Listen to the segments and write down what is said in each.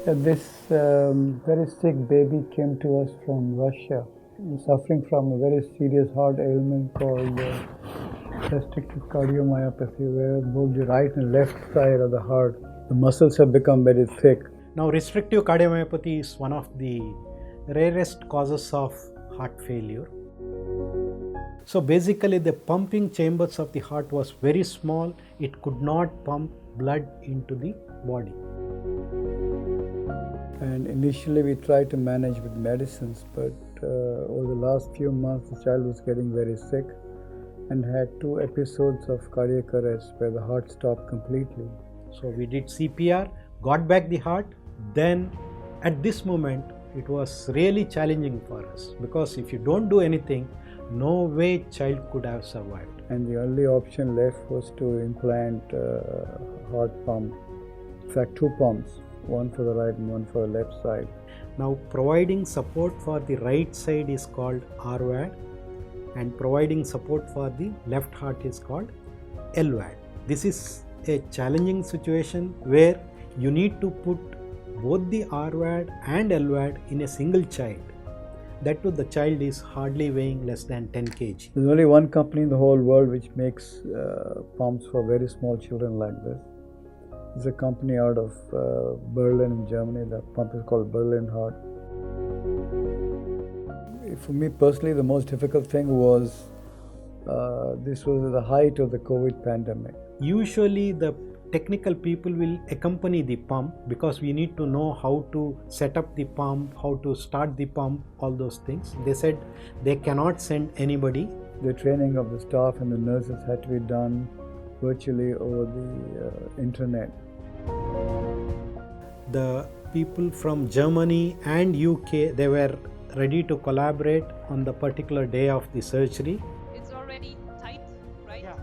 This very sick baby came to us from Russia, suffering from a very serious heart ailment called restrictive cardiomyopathy, where both the right and left side of the heart, the muscles have become very thick. Now, restrictive cardiomyopathy is one of the rarest causes of heart failure. So basically, the pumping chambers of the heart was very small. It could not pump blood into the body. And initially we tried to manage with medicines, but over the last few months the child was getting very sick and had 2 episodes of cardiac arrest where the heart stopped completely. So we did CPR, got back the heart. Then at this moment it was really challenging for us, because if you don't do anything, no way child could have survived. And the only option left was to implant heart pump. In fact, 2 pumps, one for the right and one for the left side. Now, providing support for the right side is called RVAD, and providing support for the left heart is called LVAD. This is a challenging situation where you need to put both the RVAD and LVAD in a single child. That too, the child is hardly weighing less than 10 kg. There's only one company in the whole world which makes pumps for very small children like this. It's a company out of Berlin in Germany. The pump is called Berlin Heart. For me personally, the most difficult thing was this was at the height of the COVID pandemic. Usually the technical people will accompany the pump, because we need to know how to set up the pump, how to start the pump, all those things. They said they cannot send anybody. The training of the staff and the nurses had to be done virtually over the internet. The people from Germany and UK, they were ready to collaborate on the particular day of the surgery. It's already tight, right? Yeah.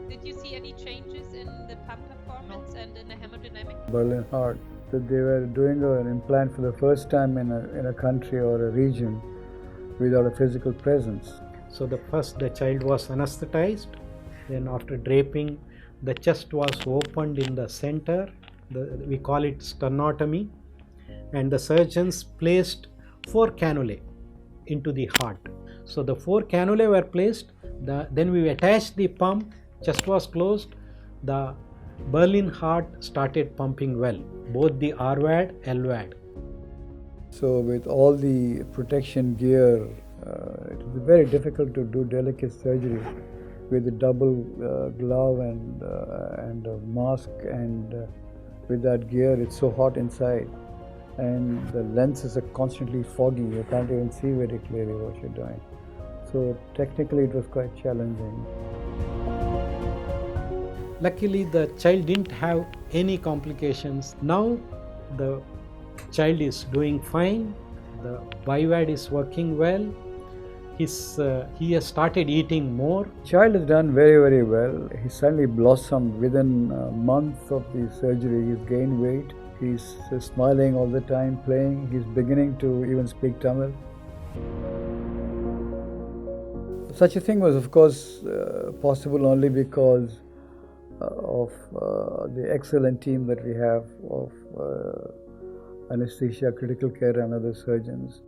Did you see any changes in the pump performance and in the hemodynamic? Berlin Heart, that they were doing an implant for the first time in a country or a region without a physical presence. So the child was anesthetized. Then after draping, the chest was opened in the center. We call it sternotomy, and the surgeons placed 4 cannulae into the heart. So the 4 cannulae were placed. Then we attached the pump. Chest was closed. The Berlin Heart started pumping well, both the RVAD, LVAD. So with all the protection gear, it was very difficult to do delicate surgery with a double glove and a mask, and with that gear it's so hot inside and the lenses are constantly foggy. You can't even see very clearly what you're doing. So technically it was quite challenging. Luckily the child didn't have any complications. Now the child is doing fine. The BiVAD is working well. He has started eating more. Child has done very, very well. He suddenly blossomed within a month of the surgery. He's gained weight. He's smiling all the time, playing. He's beginning to even speak Tamil. Such a thing was, of course, possible only because of the excellent team that we have of anesthesia, critical care, and other surgeons.